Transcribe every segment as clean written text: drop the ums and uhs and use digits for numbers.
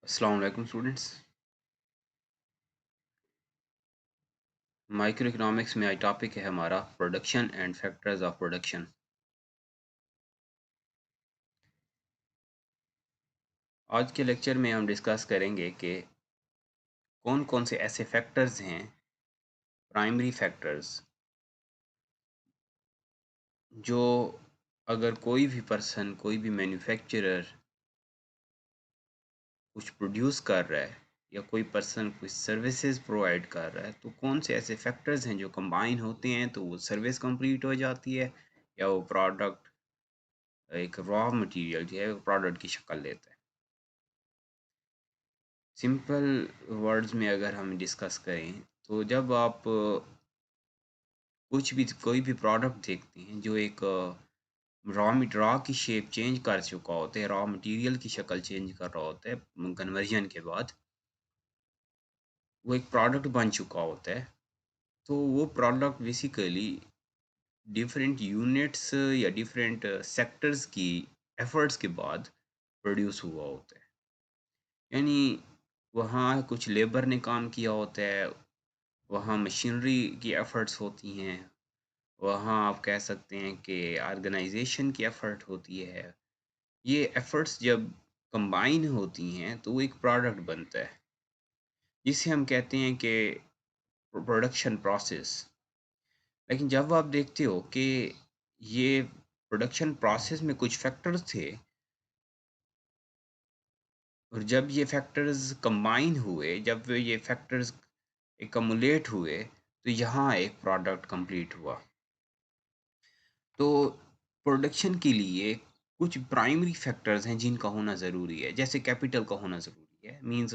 अस्सलाम वालेकुम students. Micro economics में आज टॉपिक है हमारा production and factors of production. आज के लेक्चर में हम डिस्कस करेंगे कि कौन कौन से ऐसे फैक्टर्स हैं, प्राइमरी फैक्टर्स, जो अगर कोई भी पर्सन, कोई भी मैन्युफैक्चरर कुछ प्रोड्यूस कर रहा है या कोई पर्सन कुछ सर्विसेज प्रोवाइड कर रहा है, तो कौन से ऐसे फैक्टर्स हैं जो कंबाइन होते हैं तो वो सर्विस कंप्लीट हो जाती है या वो प्रोडक्ट एक रॉ मटेरियल जो है प्रोडक्ट की शक्ल लेता है। सिंपल वर्ड्स में अगर हम डिस्कस करें तो जब आप कुछ भी कोई भी प्रोडक्ट देखते हैं जो एक रॉ की शेप चेंज कर चुका होता है, रॉ मटेरियल की शक्ल चेंज कर रहा होता है कन्वर्जन के बाद, वो एक प्रोडक्ट बन चुका होता है। तो वो प्रोडक्ट बेसिकली डिफरेंट यूनिट्स या डिफरेंट सेक्टर्स की एफर्ट्स के बाद प्रोड्यूस हुआ होता है। यानी वहाँ कुछ लेबर ने काम किया होता है, वहाँ मशीनरी की एफ़र्ट्स होती हैं, वहाँ आप कह सकते हैं कि ऑर्गेनाइज़ेशन की एफ़र्ट होती है। ये एफ़र्ट्स जब कंबाइन होती हैं, तो वो एक प्रोडक्ट बनता है, जिसे हम कहते हैं कि प्रोडक्शन प्रोसेस। लेकिन जब आप देखते हो कि ये प्रोडक्शन प्रोसेस में कुछ फैक्टर्स थे और जब ये फैक्टर्स कंबाइन हुए, जब ये फैक्टर्स एक्युमुलेट हुए, तो यहाँ एक प्रोडक्ट कंप्लीट हुआ। तो प्रोडक्शन के लिए कुछ प्राइमरी फैक्टर्स हैं जिनका होना ज़रूरी है, जैसे कैपिटल का होना ज़रूरी है, मीन्स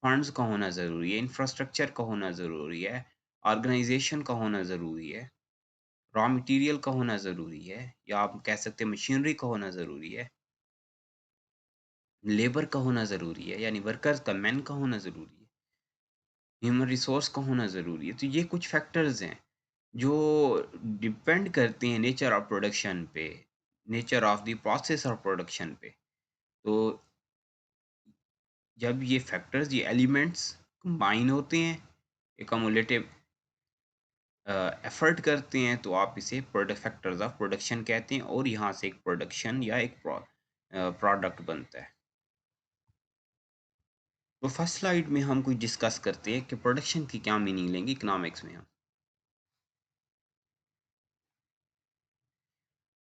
फंड्स का होना ज़रूरी है, इंफ्रास्ट्रक्चर का होना ज़रूरी है, ऑर्गेनाइजेशन का होना ज़रूरी है, रॉ मटेरियल का होना ज़रूरी है, या आप कह सकते हैं मशीनरी का होना ज़रूरी है, लेबर का होना ज़रूरी है, यानी वर्कर्स का, मैन का होना ज़रूरी है, ह्यूमन रिसोर्स का होना ज़रूरी है। तो ये कुछ फैक्टर्स हैं जो डिपेंड करते हैं नेचर ऑफ प्रोडक्शन पे, nature of the process of production पे। तो जब ये फैक्टर्स, ये एलिमेंट्स कंबाइन होते हैं, एक्युमुलेटिव एफर्ट करते हैं, तो आप इसे प्रोडक्ट फैक्टर्स ऑफ प्रोडक्शन कहते हैं और यहाँ से एक प्रोडक्शन या एक प्रोडक्ट बनता है। तो फर्स्ट स्लाइड में हम कुछ डिस्कस करते हैं कि प्रोडक्शन की क्या मीनिंग लेंगे इकोनॉमिक्स में हम।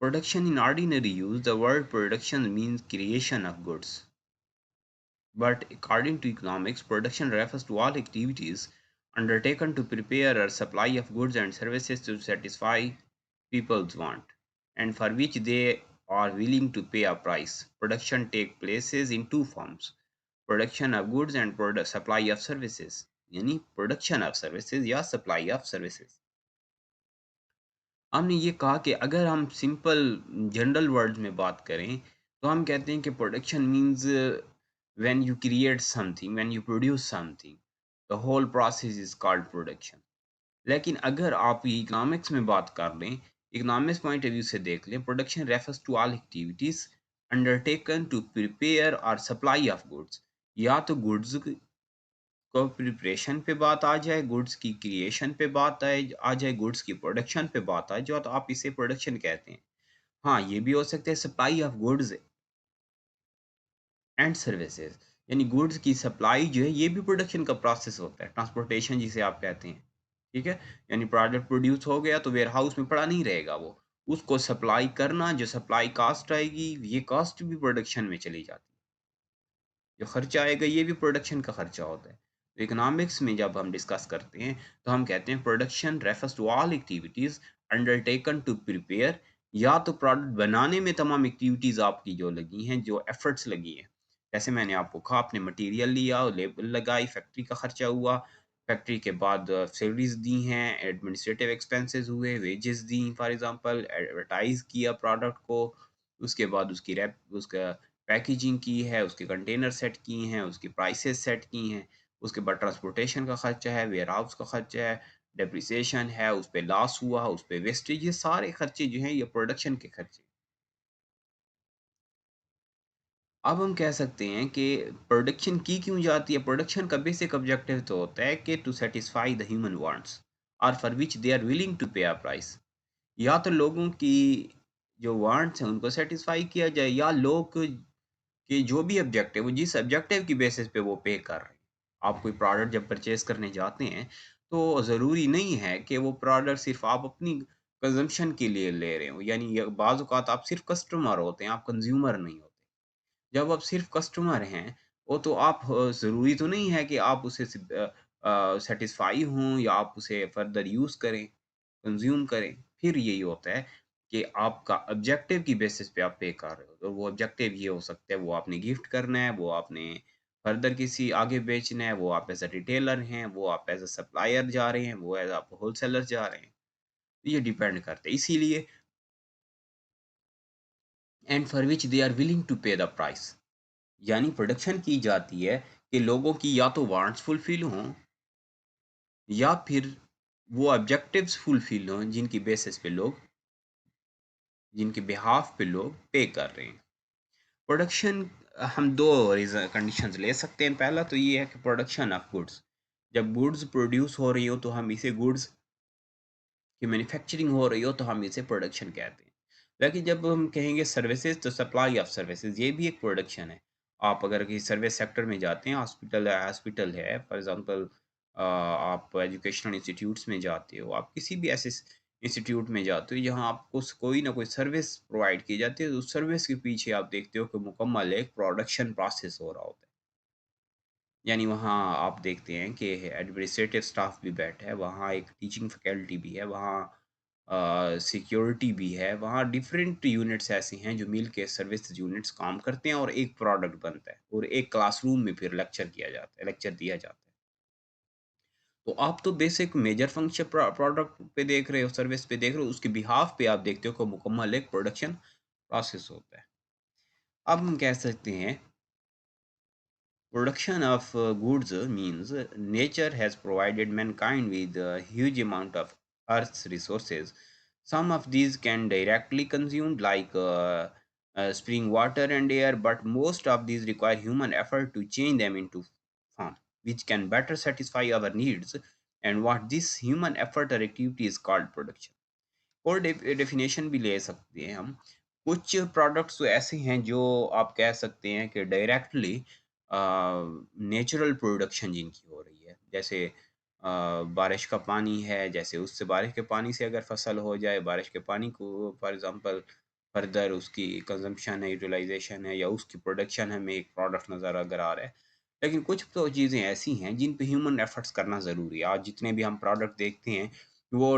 Production in ordinary use, the word production means creation of goods. But according to economics, production refers to all activities undertaken to prepare or supply of goods and services to satisfy people's want, and for which they are willing to pay a price. Production takes places in two forms: production of goods and supply of services. यानी production of services या supply of services. हमने ये कहा कि अगर हम simple general words में बात करें तो हम कहते हैं कि production means when you create something, when you produce something, the whole process is called production. लेकिन अगर आप इकोनॉमिक्स में बात कर लें, इकोनॉमिक्स पॉइंट ऑफ व्यू से देख लें, production refers to all activities undertaken to prepare और सप्लाई ऑफ गुड्स। या तो गुड्स को प्रिपरेशन पे बात आ जाए, गुड्स की क्रिएशन पे बात आ जाए, गुड्स की प्रोडक्शन पे बात आ जाए, तो आप इसे प्रोडक्शन कहते हैं। हाँ, ये भी हो सकता है supply of goods and services, यानी गुड्स की सप्लाई जो है ये भी प्रोडक्शन का प्रोसेस होता है, ट्रांसपोर्टेशन जिसे आप कहते हैं। ठीक है, यानी प्रोडक्ट प्रोड्यूस हो गया तो वेयर हाउस में पड़ा नहीं रहेगा वो, उसको सप्लाई करना, जो सप्लाई कास्ट आएगी, ये कास्ट भी प्रोडक्शन में चली जाती है। जो खर्चा आएगा ये भी प्रोडक्शन का खर्चा होता है। तो इकोनॉमिक्स में जब हम डिस्कस करते हैं तो हम कहते हैं production refers to all activities undertaken to prepare, या तो प्रोडक्ट बनाने में तमाम एक्टिविटीज आपकी जो लगी हैं, जो एफर्ट्स लगी हैं, जैसे मैंने आपको कहा, आपने मटेरियल लिया, लेबर लगाई, फैक्ट्री का खर्चा हुआ, फैक्ट्री के बाद सैलरीज दी हैं, एडमिनिस्ट्रेटिव एक्सपेंसेस हुए, wages the, for example advertise किया प्रोडक्ट को, उसके बाद उसकी रैप, उसका पैकेजिंग की है, उसके कंटेनर सेट किए हैं, उसकी प्राइसेस सेट की हैं, उसके बाद ट्रांसपोर्टेशन का खर्चा है, वेयरहाउस का खर्चा है, डेप्रिसिएशन है, उस पे लॉस हुआ, उस पे वेस्टेज, ये सारे खर्चे जो हैं ये प्रोडक्शन के खर्चे। अब हम कह सकते हैं कि प्रोडक्शन की क्यों जाती है? प्रोडक्शन का बेसिक ऑब्जेक्टिव तो होता है कि to satisfy the human wants और for which they are willing to pay a price. या तो लोगों की जो वांट्स हैं उनको सैटिस्फाई किया जाए, या लोग के जो भी ऑब्जेक्टिव, वो जिस ऑब्जेक्टिव की बेसिस पे वो पे कर रहे हैं। आप कोई प्रोडक्ट जब परचेज़ करने जाते हैं, तो ज़रूरी नहीं है कि वो प्रोडक्ट सिर्फ़ आप अपनी कंज़म्पशन के लिए ले रहे हो। यानी य बाज़ औक़ात आप सिर्फ़ कस्टमर होते हैं, आप कंज़्यूमर नहीं होते। जब आप सिर्फ़ कस्टमर हैं, वो तो आप ज़रूरी तो नहीं है कि आप उसे सैटिस्फ़ाई हों या आप उसे फ़र्दर यूज़ करें, कंज़्यूम करें। फिर यही होता है कि आपका ऑब्जेक्टिव की बेसिस पे आप पे कर रहे हो। तो वो ऑब्जेक्टिव ये हो सकता है, वो आपने गिफ्ट करना है, वो आपने फ़र्दर किसी आगे बेचना है, वो आप एज़ अ रिटेलर हैं, वो आप एज़ अ सप्लायर जा रहे हैं, वो एज़ आप होलसेलर जा रहे हैं। ये डिपेंड करता है। इसीलिए and for which they are willing to pay the price. यानी प्रोडक्शन की जाती है कि लोगों की या तो वांट्स फुलफिल हों, या फिर वो ऑब्जेक्टिव्स फुलफिल हों जिनके बिहाफ पे लोग पे कर रहे हैं। प्रोडक्शन हम 2 रीज़न कंडीशंस ले सकते हैं। पहला तो ये है कि प्रोडक्शन ऑफ गुड्स। जब गुड्स प्रोड्यूस हो रही हो तो हम इसे गुड्स की मैन्युफैक्चरिंग हो रही हो तो हम इसे प्रोडक्शन कहते हैं। लेकिन जब हम कहेंगे सर्विसेज़, तो सप्लाई ऑफ सर्विसेज़ ये भी एक प्रोडक्शन है। आप अगर किसी सर्विस सेक्टर में जाते हैं, हॉस्पिटल है फॉर एग्ज़ाम्पल, आप एजुकेशनल इंस्टीट्यूट्स में जाते हो, आप किसी भी ऐसे इंस्टीट्यूट में जाते हो जहाँ आपको कोई ना कोई सर्विस प्रोवाइड की जाती है, तो उस सर्विस के पीछे आप देखते हो कि मुकम्मल एक प्रोडक्शन प्रोसेस हो रहा होता है। यानी वहाँ आप देखते हैं कि एडमिनिस्ट्रेटिव स्टाफ भी बैठा है, वहाँ एक टीचिंग फैकल्टी भी है, वहाँ सिक्योरिटी भी है, वहाँ डिफरेंट यूनिट्स ऐसे हैं जो मिल के सर्विस यूनिट्स काम करते हैं और एक प्रोडक्ट बनता है और एक क्लासरूम में फिर लेक्चर दिया जाता है। तो आप तो बेसिक मेजर फंक्शन प्रोडक्ट पे देख रहे हो, सर्विस पे देख रहे हो, उसके बिहाफ पे आप देखते हो कि मुकम्मल एक प्रोडक्शन प्रोसेस होता है। अब हम कह सकते हैं production of goods means nature has provided mankind with a huge amount of Earth's resources. Some of these can directly consumed like spring water and air, but most of these require human effort to change them into form, which can better satisfy our needs. And what this human effort or activity is called production. और definition भी ले सकते हैं हम। कुछ products तो ऐसे हैं जो आप कह सकते हैं कि डायरेक्टली नेचुरल प्रोडक्शन जिनकी हो रही है। जैसे बारिश का पानी है, जैसे उससे बारिश के पानी से अगर फसल हो जाए, बारिश के पानी को फॉर एग्ज़ाम्पल फर्दर उसकी कंज़म्पशन है, यूटिलाइज़ेशन है या उसकी प्रोडक्शन हमें एक प्रोडक्ट नज़र अगर आ रहा है। लेकिन कुछ तो चीज़ें ऐसी हैं जिन पे ह्यूमन एफर्ट्स करना ज़रूरी है। आज जितने भी हम प्रोडक्ट देखते हैं, वो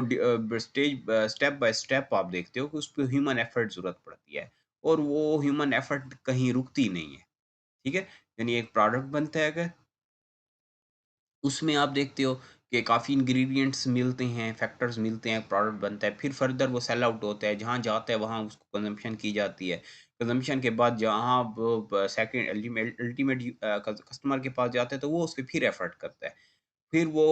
स्टेप बाय स्टेप आप देखते हो कि उसपे ह्यूमन एफर्ट ज़रूरत पड़ती है और वो ह्यूमन एफर्ट कहीं रुकती नहीं है, ठीक है? यानी एक प्रोडक्ट बनता है अगर, उसमें आप देखते हो कि काफ़ी इंग्रीडिएंट्स मिलते हैं, फैक्टर्स मिलते हैं, प्रोडक्ट बनता है, फिर फर्दर वो सेल आउट होता है, जहाँ जाता है वहाँ उसको कंज़म्पशन की जाती है। कंज़म्पशन के बाद जहाँ वो ब सेकंड अल्टीमेट कस्टमर के पास जाता है, तो वो उसपे फिर एफर्ट करता है। फिर वो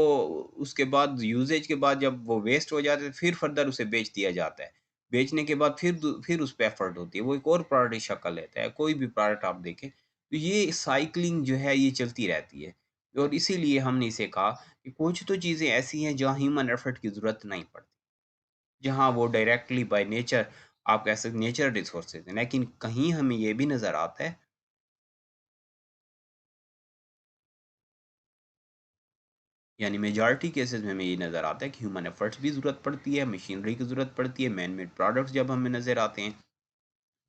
उसके बाद यूसेज के बाद जब वो वेस्ट हो जाता है, फिर फर्दर उसे बेच दिया जाता है। बेचने के बाद फिर उस पे एफर्ट होती है, वो एक और प्रोडक्ट की शक्ल लेता है। कोई भी प्रोडक्ट आप देखें, तो ये साइक्लिंग जो है ये चलती रहती है और इसीलिए हमने इसे कहा कि कुछ तो चीज़ें ऐसी हैं जहाँ ह्यूमन एफर्ट की ज़रूरत नहीं पड़ती। जहाँ वो डायरेक्टली बाय नेचर आप कह सकते हैं नेचुरल रिसोर्सेज़ हैं। लेकिन कहीं हमें ये भी नज़र आता है, यानी मेजॉरिटी केसेस में हमें ये नज़र आता है कि ह्यूमन एफर्ट्स भी ज़रूरत पड़ती है, मशीनरी की ज़रूरत पड़ती है, मैन मेड प्रोडक्ट्स जब हमें नज़र आते हैं,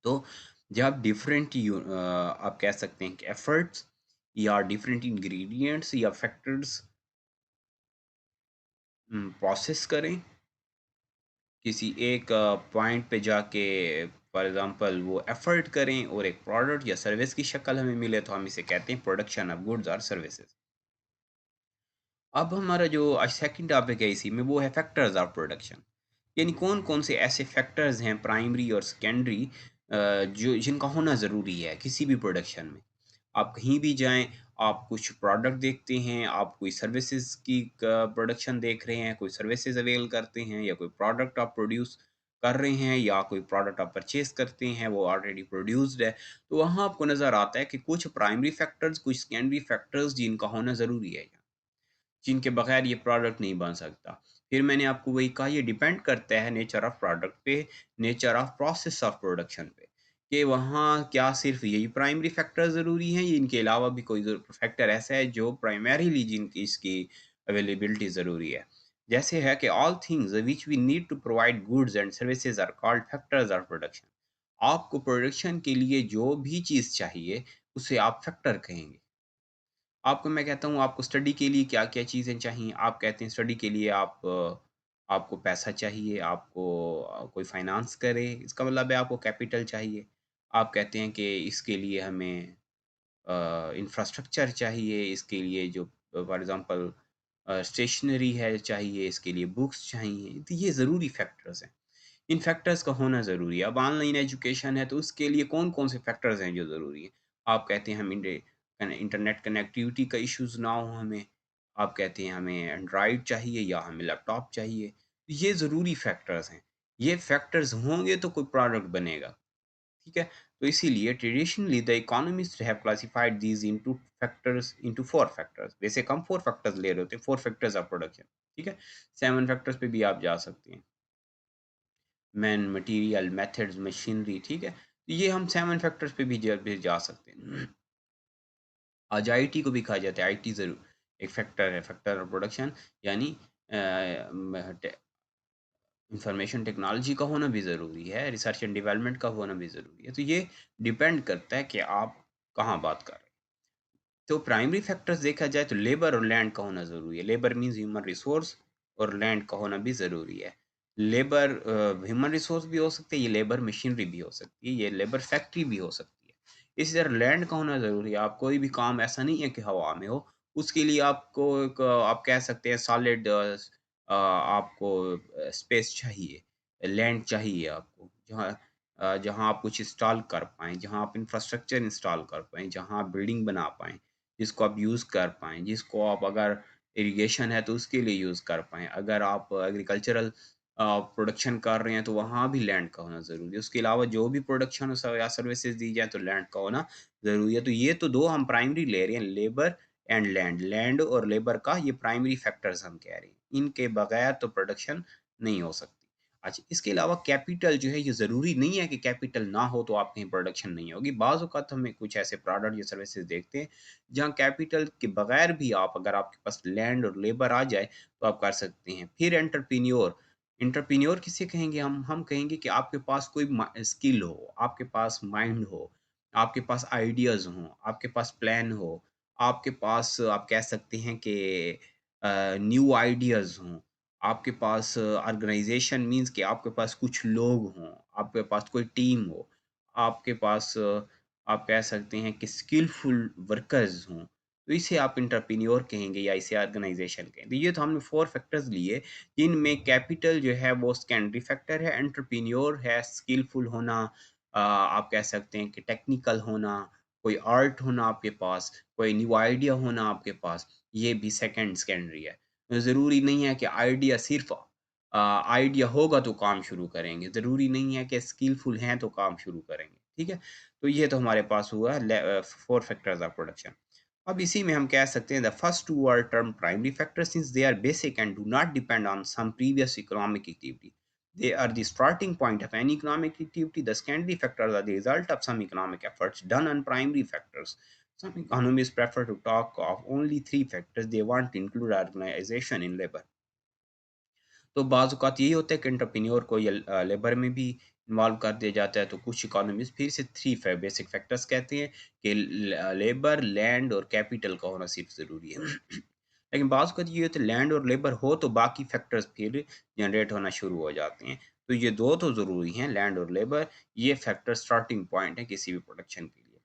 तो जब आप कह सकते हैं कि एफर्ट्स या डिफरेंट इंग्रेडिएंट्स या फैक्टर्स प्रोसेस करें, किसी एक पॉइंट पे जाके फॉर एग्ज़ाम्पल वो एफर्ट करें और एक प्रोडक्ट या सर्विस की शक्ल हमें मिले, तो हम इसे कहते हैं प्रोडक्शन ऑफ गुड्स और सर्विसेज। अब हमारा जो आज सेकंड टॉपिक है इसी में, वो है फैक्टर्स ऑफ प्रोडक्शन। यानी कौन-कौन से ऐसे फैक्टर्स हैं प्राइमरी और सेकेंडरी, जो जिनका होना ज़रूरी है किसी भी प्रोडक्शन में। आप कहीं भी जाएँ, आप कुछ प्रोडक्ट देखते हैं, आप कोई सर्विसेज़ की क प्रोडक्शन देख रहे हैं, कोई सर्विसेज़ अवेल करते हैं या कोई प्रोडक्ट आप प्रोड्यूस कर रहे हैं या कोई प्रोडक्ट आप परचेज़ करते हैं, वो ऑलरेडी प्रोड्यूस्ड है, तो वहाँ आपको नज़र आता है कि कुछ प्राइमरी फैक्टर्स, कुछ सेकेंडरी फैक्टर्स जिनका होना ज़रूरी है, जिनके बगैर ये प्रोडक्ट नहीं बन सकता। फिर मैंने आपको वही कहा, ये डिपेंड करता है नेचर ऑफ प्रोडक्ट पे, nature of process of production पे, कि वहाँ क्या सिर्फ़ यही प्राइमरी फैक्टर ज़रूरी हैं, या इनके अलावा भी कोई फैक्टर ऐसा है जो प्राइमरीली जिनकी इसकी अवेलेबिलिटी ज़रूरी है। जैसे है कि all things which we need to provide goods and services are called factors of production. आपको प्रोडक्शन के लिए जो भी चीज़ चाहिए, उसे आप फैक्टर कहेंगे। आपको मैं कहता हूँ आपको स्टडी के लिए क्या-क्या चीज़ें चाहिए, आप कहते हैं स्टडी के लिए आपको पैसा चाहिए, आपको कोई फाइनेंस करे, इसका मतलब है आपको कैपिटल चाहिए। आप कहते हैं कि इसके लिए हमें इंफ्रास्ट्रक्चर चाहिए, इसके लिए जो फॉर एग्ज़ाम्पल स्टेशनरी है चाहिए, इसके लिए बुक्स चाहिए, तो ये ज़रूरी फैक्टर्स हैं। इन फैक्टर्स का होना ज़रूरी है। अब ऑनलाइन एजुकेशन है तो उसके लिए कौन-कौन से फैक्टर्स हैं जो ज़रूरी हैं? आप कहते हैं हम इंटरनेट कनेक्टिविटी का इश्यूज़ ना हो हमें। आप कहते हैं हमें एंड्रॉइड चाहिए या हमें लैपटॉप चाहिए। ये ज़रूरी फैक्टर्स हैं। ये फैक्टर्स होंगे तो कोई प्रोडक्ट बनेगा। ठीक है? तो इसीलिए traditionally the economist have classified these into 4 factors. वैसे कम 4 फैक्टर्स ले रहे होते हैं, 4 फैक्टर्स ऑफ प्रोडक्शन। ठीक है? 7 फैक्टर्स पे भी आप जा सकते हैं। मैन, मटीरियल, मेथड्स, मशीनरी, ठीक है? ये हम 7 फैक्टर्स पे भी जा सकते हैं। आज आईटी को भी कहा जाता है, आईटी ज़रूर एक फैक्टर है, फैक्टर ऑफ प्रोडक्शन, यानी अ, म टे इंफॉर्मेशन टेक्नोलॉजी का होना भी ज़रूरी है, रिसर्च एंड डेवलपमेंट का होना भी ज़रूरी है। तो ये डिपेंड करता है कि आप कहाँ बात कर रहे हैं। तो प्राइमरी फैक्टर्स देखा जाए तो लेबर और लैंड का होना ज़रूरी है। लेबर मीन्स ह्यूमन रिसोर्स, और लैंड का होना भी ज़रूरी है। लेबर ह्यूमन रिसोर्स भी हो सकती है, ये लेबर मशीनरी भी हो सकती है, ये लेबर फैक्ट्री भी हो सकती है। इसी तरह लैंड का होना ज़रूरी है। आप कोई भी काम ऐसा नहीं है कि हवा में हो, उसके लिए आपको एक आप कह सकते हैं सॉलिड आपको स्पेस चाहिए, लैंड चाहिए आपको, जहाँ आप कुछ इंस्टॉल कर पाएँ, जहाँ आप इंफ्रास्ट्रक्चर इंस्टॉल कर पाएँ, जहाँ आप बिल्डिंग बना पाएँ, जिसको आप यूज़ कर पाएँ, जिसको आप अगर इरिगेशन है तो उसके लिए यूज़ कर पाएँ। अगर आप एग्रीकल्चरल प्रोडक्शन कर रहे हैं तो वहाँ भी लैंड का होना ज़रूरी है। उसके अलावा जो भी प्रोडक्शन हो या सर्विसेज़ दी जाए तो लैंड का होना ज़रूरी है। तो ये तो 2 हम प्राइमरी ले रहे हैं, लेबर एंड लैंड। लैंड और लेबर का ये प्राइमरी फैक्टर्स हम कह रहे हैं। इनके बगैर तो प्रोडक्शन नहीं हो सकती। अच्छा, इसके अलावा कैपिटल जो है ये ज़रूरी नहीं है कि कैपिटल ना हो तो आप कहीं प्रोडक्शन नहीं होगी। बाज़ औक़ात हमें कुछ ऐसे प्रोडक्ट या सर्विसेज़ देखते हैं, जहाँ कैपिटल के बगैर भी आप अगर आपके पास लैंड और लेबर आ जाए, तो आप कर सकते हैं। फिर एंटरप्रेन्योर, एंटरप्रेन्योर किसे कहेंगे हम? हम कहेंगे कि आपके पास कोई स्किल हो, आपके पास माइंड हो, आपके पास आइडियाज़ हों, आपके पास प्लान हो, आपके पास आप कह सकते हैं कि न्यू आइडियाज़ हों, आपके पास ऑर्गेनाइज़ेशन मीन्स कि आपके पास कुछ लोग हों, आपके पास कोई टीम हो, आपके पास आप कह सकते हैं कि स्किलफुल वर्कर्स हों, तो इसे आप एंटरप्रेन्योर कहेंगे या इसे ऑर्गेनाइज़ेशन कहेंगे। ये तो हमने 4 फैक्टर्स लिए, जिनमें कैपिटल जो है वो सेकेंडरी फैक्टर है, एंटरप्रेन्योर है स्किलफुल होना, आप कह सकते हैं कि टेक्निकल होना, कोई आर्ट होना आपके पास, कोई न्यू आइडिया होना आपके पास, ये भी सेकेंडरी है। ज़रूरी नहीं है कि आइडिया सिर्फ़ आइडिया होगा तो काम शुरू करेंगे, ज़रूरी नहीं है कि स्किलफुल हैं तो काम शुरू करेंगे, ठीक है? तो ये तो हमारे पास हुआ 4 फैक्टर्स ऑफ प्रोडक्शन। अब इसी में हम कह सकते हैं the first 2 are termed primary factors since they are basic and do not depend on some previous economic activity. They are the starting point of any economic activity. The secondary factors are the result of some economic efforts done on primary factors. Some economists prefer to talk of only 3 factors. They want to include organization in labor. तो बाज़ औक़ात यही होता है कि entrepreneur को labour में भी इन्वॉल्व कर दिया जाता है, तो कुछ इकोनॉमिस्ट फिर से 3 बेसिक फैक्टर्स कहते हैं कि लेबर, लैंड और कैपिटल का होना सिर्फ़ ज़रूरी है। लेकिन बाज़ औक़ात ये होता है लैंड और लेबर हो तो बाकी फैक्टर्स फिर जनरेट होना शुरू हो जाते हैं। तो ये 2 तो ज़रूरी हैं, लैंड और लेबर, ये फैक्टर स्टार्टिंग पॉइंट है किसी भी प्रोडक्शन के लिए।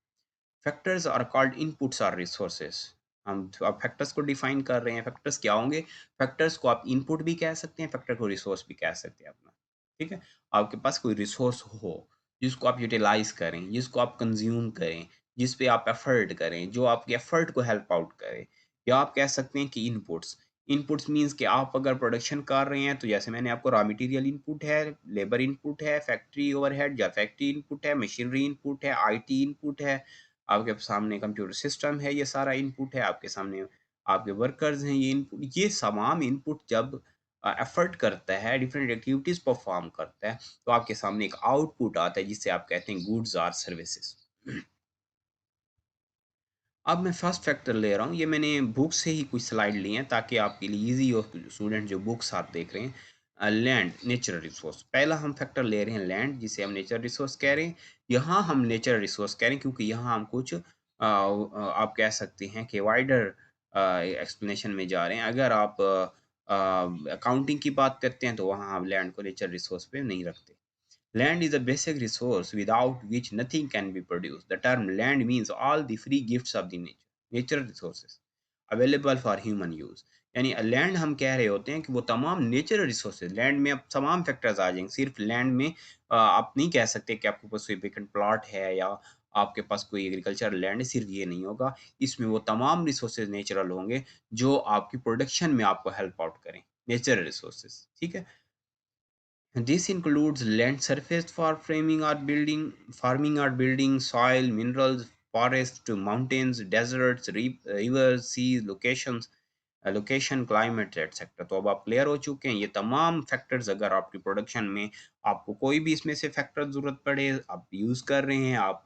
फैक्टर्स आर कॉल्ड इनपुट्स और रिसोर्सेस। हम अब फैक्टर्स को डिफाइन कर रहे हैं, फैक्टर्स क्या होंगे? फैक्टर्स को आप इनपुट भी कह सकते हैं, फैक्टर को रिसोर्स भी कह सकते हैं अपना, ठीक है? आपके पास कोई रिसोर्स हो जिसको आप यूटिलाइज करें, जिसको आप कंज्यूम करें, जिस पे आप एफर्ट करें, जो आपके एफर्ट को हेल्प आउट करे, या आप कह सकते हैं कि इनपुट्स, इनपुट्स मीन्स कि आप अगर प्रोडक्शन कर रहे हैं तो जैसे मैंने आपको रॉ मटेरियल इनपुट है, लेबर इनपुट है, फैक्ट्री ओवरहेड या फैक्ट्री इनपुट है, मशीनरी इनपुट है, आईटी इनपुट है, आपके सामने कंप्यूटर सिस्टम है, ये सारा इनपुट है, आपके सामने आपके वर्कर्स हैं, ये इनपुट, ये तमाम इनपुट जब एफर्ट करता है, डिफरेंट एक्टिविटीज परफॉर्म करता है, तो आपके सामने एक आउटपुट आता है जिसे आप कहते हैं गुड्स और सर्विसेज। अब मैं फर्स्ट फैक्टर ले रहा हूँ, ये मैंने बुक से ही कुछ स्लाइड ली हैं ताकि आपके लिए इजी हो, स्टूडेंट जो बुक साथ देख रहे हैं। लैंड, नेचुरल रिसोर्स, पहला हम फैक्टर ले रहे हैं लैंड, जिसे हम नेचुरल रिसोर्स कह रहे हैं। यहाँ हम नेचुरल रिसोर्स कह रहे हैं क्योंकि यहाँ हम कुछ आप कह सकते हैं कि वाइडर एक्सप्लेनेशन में जा रहे हैं। अगर आप अकाउंटिंग की बात करते हैं तो वहाँ हम लैंड को नेचुरल रिसोर्स पे नहीं रखते। Land is a basic resource without which nothing can be produced. The term land means all the free gifts of the nature, natural resources available for human use. यानी land हम कह रहे होते हैं कि वो तमाम नेचुरल रिसोर्सेज, लैंड में अब तमाम फैक्टर्स आ जाएंगे। सिर्फ लैंड में आप नहीं कह सकते कि आपके पास कोई वेकेंट प्लॉट है या आपके पास कोई एग्रीकल्चर लैंड है, सिर्फ ये नहीं होगा। इसमें वो तमाम रिसोर्सेज नेचुरल होंगे जो आपकी प्रोडक्शन में आपको हेल्प आउट करें, नेचुरल रिसोर्सेज। ठीक है, this includes land surface for farming or building, soil, minerals, forests, mountains, deserts, rivers, seas, location, climate etcetera. तो अब आप क्लियर हो चुके हैं, ये तमाम फैक्टर्स अगर आपकी प्रोडक्शन में आपको कोई भी इसमें से फैक्टर जरूरत पड़े, आप यूज कर रहे हैं, आप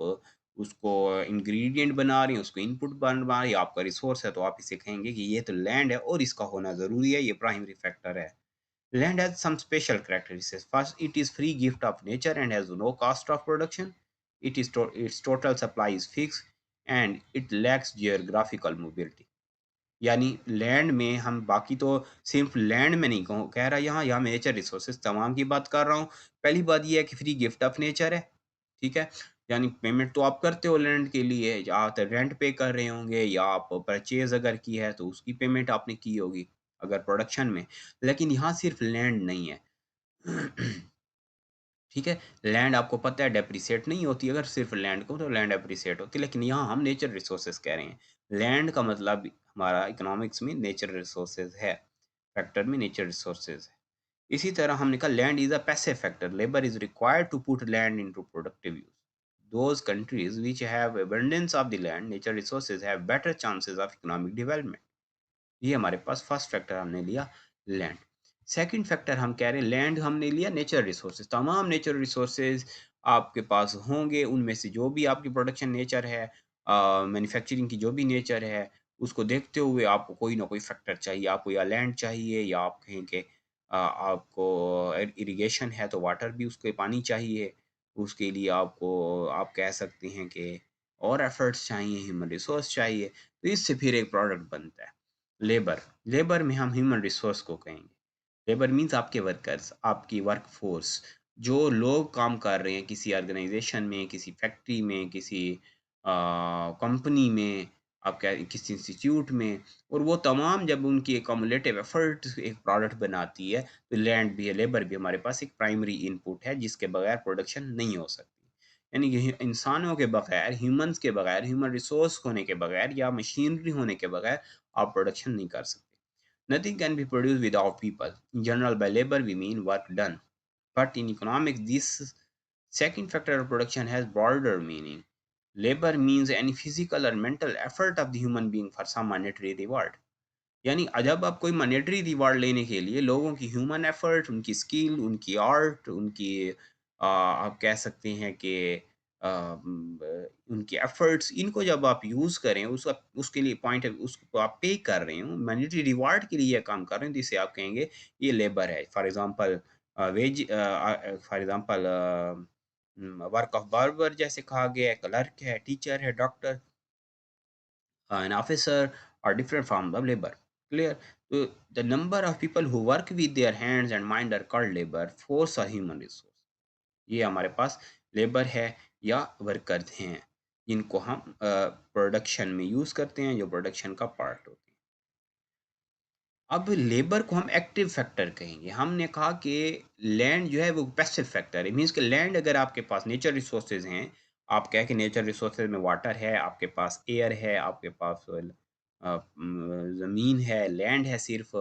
उसको इंग्रेडिएंट बना रहे हैं, उसको इनपुट बना रहे हैं, आपका रिसोर्स है, तो आप इसे कहेंगे कि ये तो लैंड है और इसका होना जरूरी है, ये प्राइमरी फैक्टर है। Land has some special characteristics. First, it is free gift of nature and has no cost of production. Its total supply is fixed and it lacks geographical mobility. यानी land में हम बाकी तो सिर्फ land में नहीं कहूँ कह रहा, यहाँ मैं नेचर रिसोर्सेज तमाम की बात कर रहा हूँ। पहली बात ये है कि फ्री गिफ्ट ऑफ नेचर है। ठीक है, यानी पेमेंट तो आप करते हो लैंड के लिए, या आप रेंट पे कर रहे होंगे या आप परचेज अगर की है तो उसकी पेमेंट आपने की होगी अगर प्रोडक्शन में। लेकिन यहाँ सिर्फ लैंड नहीं है। ठीक है, लैंड आपको पता है डेप्रिसिएट नहीं होती, अगर सिर्फ लैंड को तो लैंड एप्रिसिएट होती है, लेकिन यहाँ हम नेचर रिसोर्सेज कह रहे हैं। लैंड का मतलब हमारा इकोनॉमिक्स में नेचर रिसोर्सेज है, फैक्टर में नेचर रिसोर्सेज है। इसी तरह हमने कहा land is a passive factor, labour is required to put land into productive use. Those countries which have abundance of the land, nature resources have better chances of economic development. ये हमारे पास first factor हमने लिया land. Second factor हम कह रहे हैं land हमने लिया नेचुरल रिसोर्सेज, तमाम नेचुरल रिसोर्सेज आपके पास होंगे, उनमें से जो भी आपकी प्रोडक्शन नेचर है, मैन्युफैक्चरिंग की जो भी नेचर है, उसको देखते हुए आपको कोई ना कोई फैक्टर चाहिए। आपको या लैंड चाहिए या आप कहें कि आपको इरिगेशन है तो वाटर भी, उसके पानी चाहिए, उसके लिए आपको आप कह सकते हैं कि और एफर्ट्स चाहिए, ह्यूमन रिसोर्स चाहिए, तो इससे फिर एक प्रोडक्ट बनता है। लेबर, लेबर में हम ह्यूमन रिसोर्स को कहेंगे। लेबर मीन्स आपके वर्कर्स, आपकी वर्क फोर्स, जो लोग काम कर रहे हैं किसी ऑर्गेनाइजेशन में, किसी फैक्ट्री में, किसी कंपनी में, आप क्या किसी इंस्टीट्यूट में, और वो तमाम जब उनकी एकमुलेटिव एफर्ट एक प्रोडक्ट बनाती है, तो लैंड भी है, लेबर भी हमारे पास एक प्राइमरी इनपुट है जिसके बगैर प्रोडक्शन नहीं हो सकती। यानी कि इंसानों के बगैर, ह्यूमंस के बगैर, ह्यूमन रिसोर्स होने के बगैर या मशीनरी होने के बगैर आप प्रोडक्शन नहीं कर सकते। Nothing can be produced without people. In general, by labor we mean work done. But in economics, this second factor of production has broader meaning. Labor means any physical or mental effort of the human being for some monetary reward. यानी जब आप कोई monetary reward लेने के लिए लोगों की human effort, उनकी स्किल, उनकी आर्ट, उनकी आप कह सकते हैं कि उनकी एफर्ट्स, इनको जब आप यूज़ करें, उसके लिए पॉइंट उसको आप पे कर रहे हो, मॉनेटरी रिवार्ड के लिए ये काम कर रहे हैं, तो इसे आप कहेंगे ये लेबर है। For example wage, for example work of barber जैसे कहा गया है, क्लर्क है, टीचर है, doctor, an officer, or different forms of labor. Clear? So the number of people who work with their hands and mind are called labor force or human resource. ये हमारे पास labour है या workers हैं जिनको हम production में use करते हैं, जो प्रोडक्शन का पार्ट होते हैं। अब लेबर को हम एक्टिव फैक्टर कहेंगे। हमने कहा कि लैंड जो है वो पैसिव फैक्टर है, मीन्स कि लैंड अगर आपके पास नेचर रिसोर्सेज हैं, आप कह के नेचर रिसोर्सेज में वाटर है, आपके पास एयर है, आपके पास ज़मीन है, लैंड है सिर्फ़,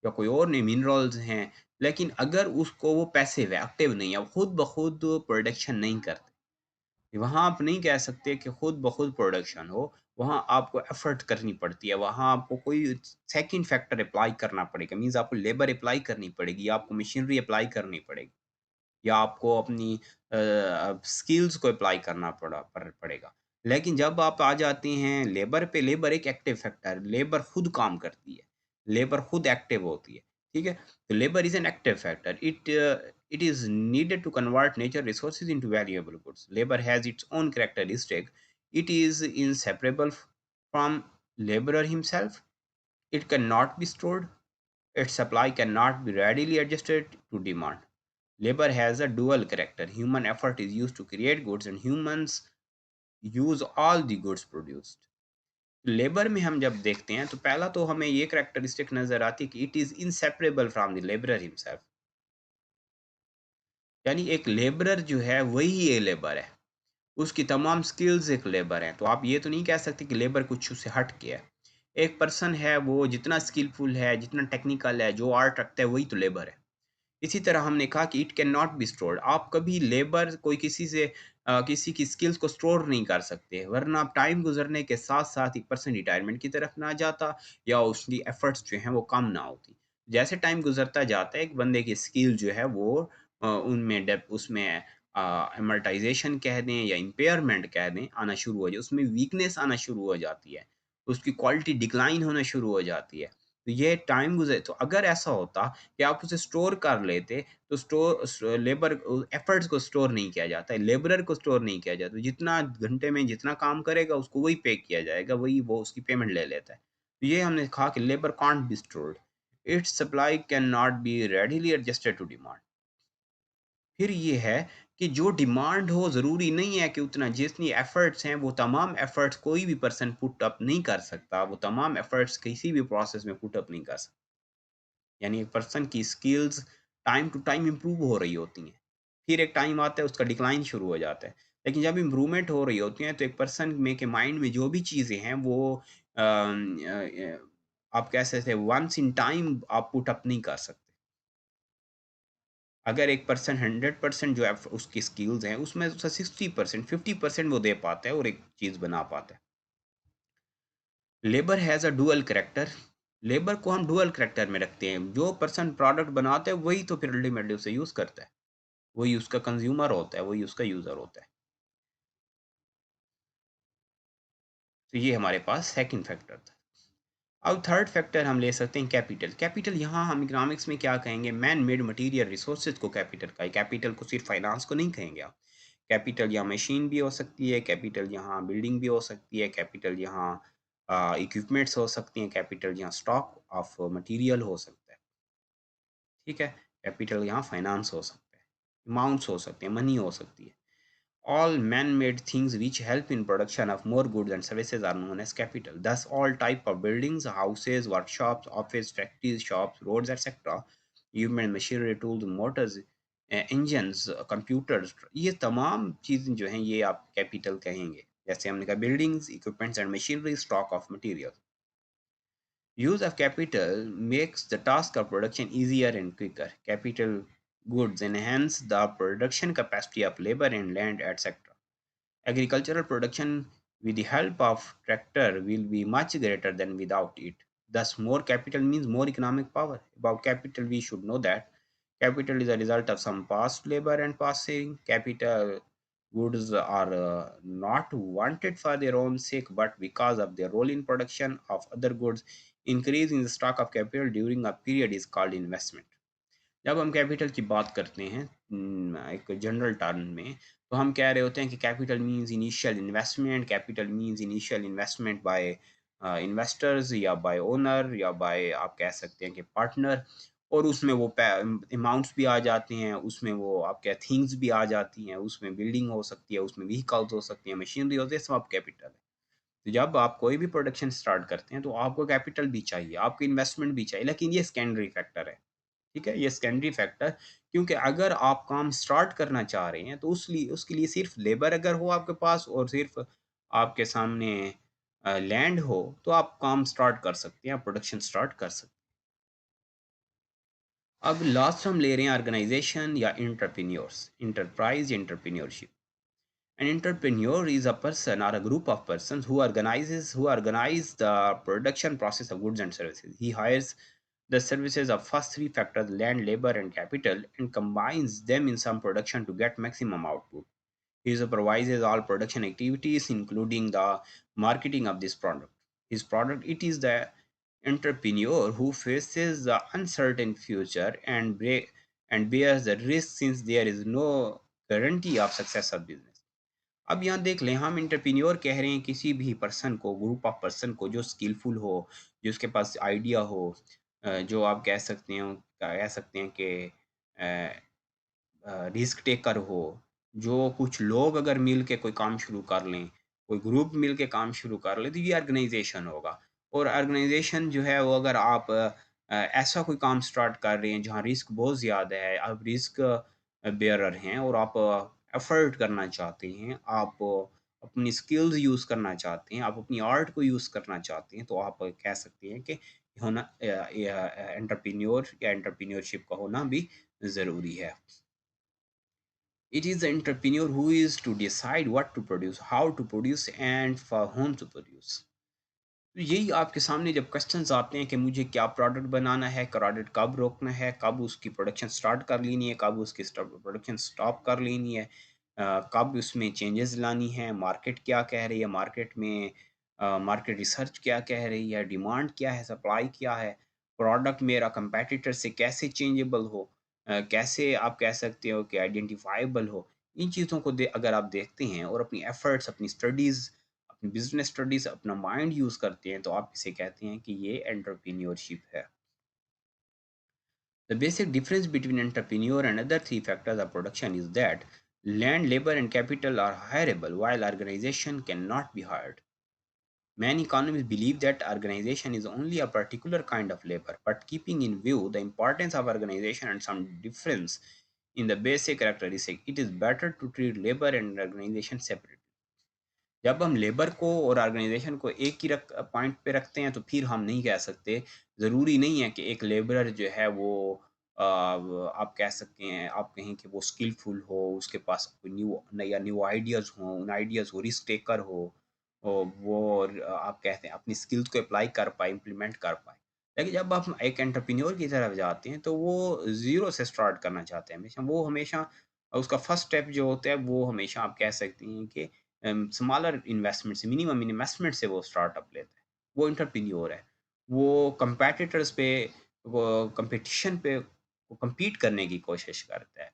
या कोई और नहीं, मिनरल्स हैं, लेकिन अगर उसको वो पैसिव है, एक्टिव नहीं है, वो खुद ब खुद प्रोडक्शन नहीं करते। वहाँ आप नहीं कह सकते कि खुद ब खुद प्रोडक्शन हो, वहाँ आपको एफ़र्ट करनी पड़ती है, वहाँ आपको कोई सेकंड फैक्टर अप्लाई करना पड़ेगा, मीन्स आपको लेबर अप्लाई करनी पड़ेगी, आपको मशीनरी अप्लाई करनी पड़ेगी। या आपको अपनी स्किल्स को अप्लाई करना पड़ेगा। लेकिन जब आप आ जाते हैं लेबर पे, लेबर एक एक्टिव फैक्टर है, लेबर खुद काम करती है, लेबर खुद एक्टिव होती है, ठीक है? तो labour is an active factor, it is needed to convert nature resources into valuable goods. Labour has its own characteristic, it is inseparable from laborer himself, it cannot be stored, its supply cannot be readily adjusted to demand. Labor has a dual character. Human effort is used to create goods and humans use all the goods produced. Labour में हम जब देखते हैं तो पहला तो हमें ये करेक्टरिस्टिक नजर आती है कि it is inseparable from the labourer himself, यानी एक लेबरर जो है वही ये लेबर है, उसकी तमाम स्किल्स एक लेबर हैं, तो आप ये तो नहीं कह सकते कि लेबर कुछ उससे हट के है। एक पर्सन है, वो जितना स्किलफुल है, जितना टेक्निकल है, जो आर्ट रखता है, वही तो लेबर है। इसी तरह हमने कहा कि it can not be stored, आप कभी लेबर कोई किसी से किसी की स्किल्स को स्टोर नहीं कर सकते, वरना टाइम गुजरने के साथ साथ एक पर्सन रिटायरमेंट की तरफ ना जाता, या उसकी एफर्ट्स जो हैं वो कम ना होती। जैसे टाइम गुजरता जाता है, एक बंदे की स्किल जो है वो उनमें डेप उसमें एमर्टाइजेशन कह दें या इम्पेयरमेंट कह दें आना शुरू हो जाए, उसमें वीकनेस आना शुरू हो जाती है, उसकी क्वालिटी डिक्लाइन होना शुरू हो जाती है। तो ये टाइम गुजरे, तो अगर ऐसा होता कि आप उसे स्टोर कर लेते, तो लेबर एफर्ट्स को स्टोर नहीं किया जाता है, लेबरर को स्टोर नहीं किया जाता, जितना घंटे में जितना काम करेगा उसको वही पे किया जाएगा, वही वो उसकी पेमेंट ले लेता है। तो ये हमने कहा कि labour can't be stored, its supply can not be readily adjusted to demand. फिर ये है कि जो डिमांड हो, ज़रूरी नहीं है कि उतना, जितनी एफर्ट्स हैं वो तमाम एफर्ट्स कोई भी पर्सन पुट अप नहीं कर सकता, वो तमाम एफर्ट्स किसी भी प्रोसेस में पुट अप नहीं कर सकता। यानी एक पर्सन की skills time to time improve हो रही होती हैं। फिर एक टाइम आता है उसका डिक्लाइन शुरू हो जाता है। लेकिन जब इम्प्रूवमेंट हो रही होती है तो एक पर्सन में के माइंड में जो भी चीज़ें हैं वो आप कह सकते हैं वन्स इन टाइम आप पुट अप नहीं कर सकते। अगर एक पर्सन 100% जो उसकी स्किल्स हैं उसमें उसका 60% 50% वो दे पाता है और एक चीज़ बना पाता है। Labour has a dual character, labour को हम डुअल कैरेक्टर में रखते हैं। जो पर्सन प्रोडक्ट बनाता है वही तो फिर अल्टीमेटली उसे यूज़ करता है। वही उसका कंज़्यूमर होता है, वही उसका यूज़र होता है। तो ये हमारे पास सेकंड फैक्टर था। अब थर्ड फैक्टर हम ले सकते हैं कैपिटल। कैपिटल यहाँ हम इकोनॉमिक्स में क्या कहेंगे, मैन मेड मटेरियल रिसोर्सेज को कैपिटल का, कैपिटल को सिर्फ फाइनेंस को नहीं कहेंगे आप। कैपिटल यहाँ मशीन भी हो सकती है, कैपिटल यहाँ बिल्डिंग भी हो सकती है, कैपिटल यहाँ इक्विपमेंट्स हो सकती हैं, कैपिटल यहाँ स्टॉक ऑफ मटेरियल हो सकता है, ठीक है? कैपिटल यहाँ फाइनेंस हो सकता है, अमाउंट्स हो सकते हैं, मनी हो सकती है। All man-made things which help in production of more goods and services are known as capital. Thus, all type of buildings, houses, workshops, office, factories, shops, roads, etc. Human machinery, tools, motors, engines, computers, ये तमाम चीज़ें जो हैं ये आप capital कहेंगे। जैसे हमने कहा buildings, equipments and machinery, stock of material. Use of capital makes the task of production easier and quicker. Capital goods enhance the production capacity of labor and land, etc. Agricultural production with the help of tractor will be much greater than without it. Thus, more capital means more economic power. About capital, we should know that capital is a result of some past labor and past saving. Capital goods are not wanted for their own sake, but because of their role in production of other goods. Increase in the stock of capital during a period is called investment. जब हम capital की बात करते हैं एक general term में, तो हम कह रहे होते हैं कि capital means initial investment, capital means initial investment by investors या बाय ओनर या बाय आप कह सकते हैं कि पार्टनर, और उसमें वो अमाउंट्स भी आ जाते हैं, उसमें वो आप क्या थिंग्स भी आ जाती हैं, उसमें बिल्डिंग हो सकती है, उसमें व्हीकल्स हो सकती हैं, मशीनरी होती है, सब कैपिटल है। तो जब आप कोई भी प्रोडक्शन स्टार्ट करते हैं तो आपको कैपिटल भी चाहिए, आपको इन्वेस्टमेंट भी चाहिए, लेकिन ये सेकेंडरी फैक्टर है। ठीक है? ये सेकेंडरी फैक्टर, क्योंकि अगर आप काम स्टार्ट करना चाह रहे हैं तो उसके लिए सिर्फ लेबर अगर हो आपके पास और सिर्फ आपके सामने लैंड हो तो आप काम स्टार्ट कर सकते हैं, आप प्रोडक्शन स्टार्ट कर सकते हैं। अब लास्ट हम ले रहे हैं ऑर्गेनाइजेशन या entrepreneurs, enterprise entrepreneurship. An entrepreneur is a person or a group of persons who organize the production process of goods and services. He hires the services of first three factors: land, labor, and capital, and combines them in some production to get maximum output. He supervises all production activities, including the marketing of this product. His product it is the entrepreneur who faces the uncertain future and bears the risk since there is no guarantee of success of business. अब यहाँ देख लें, हम entrepreneur कह रहे हैं किसी भी पर्सन को, ग्रुप ऑफ पर्सन को जो स्किलफुल हो, जो उसके पास आइडिया हो, जो आप कह सकते हैं कि रिस्क टेकर हो, जो कुछ लोग अगर मिल के कोई काम शुरू कर लें, कोई ग्रुप मिल के काम शुरू कर ले, तो ये ऑर्गेनाइजेशन होगा। और ऑर्गेनाइजेशन जो है वो अगर आप ऐसा कोई काम स्टार्ट कर रहे हैं जहाँ रिस्क बहुत ज़्यादा है, आप रिस्क बेयरर हैं और आप एफर्ट करना चाहते हैं, आप अपनी स्किल्स यूज़ करना चाहते हैं, आप अपनी आर्ट को यूज़ करना चाहते हैं, तो आप कह सकते हैं कि होना एंटरप्रेन्योर या एंटरप्रेन्योरशिप का होना भी ज़रूरी है। It is the entrepreneur who is to decide what to produce, how to produce, and for whom to produce. तो यही आपके सामने जब क्वेश्चंस आते हैं कि मुझे क्या प्रोडक्ट बनाना है, प्रोडक्ट कब रोकना है, कब उसकी प्रोडक्शन स्टार्ट कर लेनी है, कब उसकी प्रोडक्शन स्टॉप कर लेनी है, कब उसमें चेंजेस लानी है, मार्केट क्या कह रही है, मार्केट में मार्केट रिसर्च क्या कह रही है, डिमांड क्या है, सप्लाई क्या है, प्रोडक्ट मेरा कंपेटिटर से कैसे चेंजेबल हो, कैसे आप कह सकते हो कि आइडेंटिफाइबल हो। इन चीज़ों को अगर आप देखते हैं और अपनी एफर्ट्स, अपनी स्टडीज़, अपनी बिजनेस स्टडीज, अपना माइंड यूज करते हैं, तो आप इसे कहते हैं कि ये एंटरप्रेन्योरशिप है। The basic difference between entrepreneur and other three factors of production is that land, labour and capital are hireable while organization cannot be hired. Many economists believe that organization is only a particular kind of labor, but keeping in view the importance of organization and some difference in the basic characteristic, it is better to treat labor and organization separately. जब हम labour को और organisation को एक ही point पे रखते हैं, तो फिर हम नहीं कह सकते, ज़रूरी नहीं है कि एक लेबरर जो है वो आप कह सकते हैं, आप कहें कि वो स्किलफुल हो, उसके पास कोई न्यू आइडियाज़ हों, उन आइडियाज़ को रिस्क टेकर हो, और वो आप कहते हैं अपनी स्किल्स को अप्लाई कर पाए, इम्प्लीमेंट कर पाए। लेकिन जब आप एक एंटरप्रेन्योर की तरफ जाते हैं, तो वो ज़ीरो से स्टार्ट करना चाहते हैं हमेशा। वो हमेशा उसका फर्स्ट स्टेप जो होता है, वो हमेशा आप कह सकते हैं कि स्मॉलर इन्वेस्टमेंट से, मिनिमम इन्वेस्टमेंट से वो स्टार्टअप लेता है। वो एंटरप्रेन्योर है। वो कंपेटिटर्स पे, वो कंपटीशन पे वो compete करने की कोशिश करता है।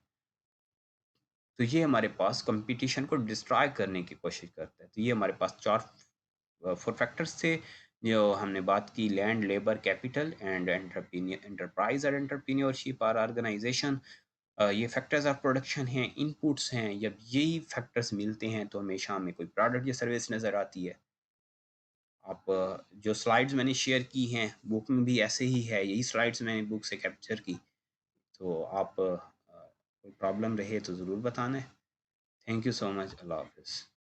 तो ये हमारे पास कंपटीशन को डिस्ट्रॉय करने की कोशिश करता है। तो ये हमारे पास 4 4 फैक्टर्स थे, जो हमने बात की: land, labour, capital and enterprise और एंटरप्रेन्योरशिप और ऑर्गनाइज़ेशन। ये फैक्टर्स ऑफ प्रोडक्शन हैं, इनपुट्स हैं। जब यही फैक्टर्स मिलते हैं, तो हमेशा हमें कोई प्रोडक्ट या सर्विस नज़र आती है। आप जो स्लाइड्स मैंने शेयर की हैं, बुक में भी ऐसे ही है, यही स्लाइड्स मैंने बुक से कैप्चर की। तो आप कोई प्रॉब्लम रहे तो ज़रूर बताना। Thank you so much. Allah हाफ़िज़।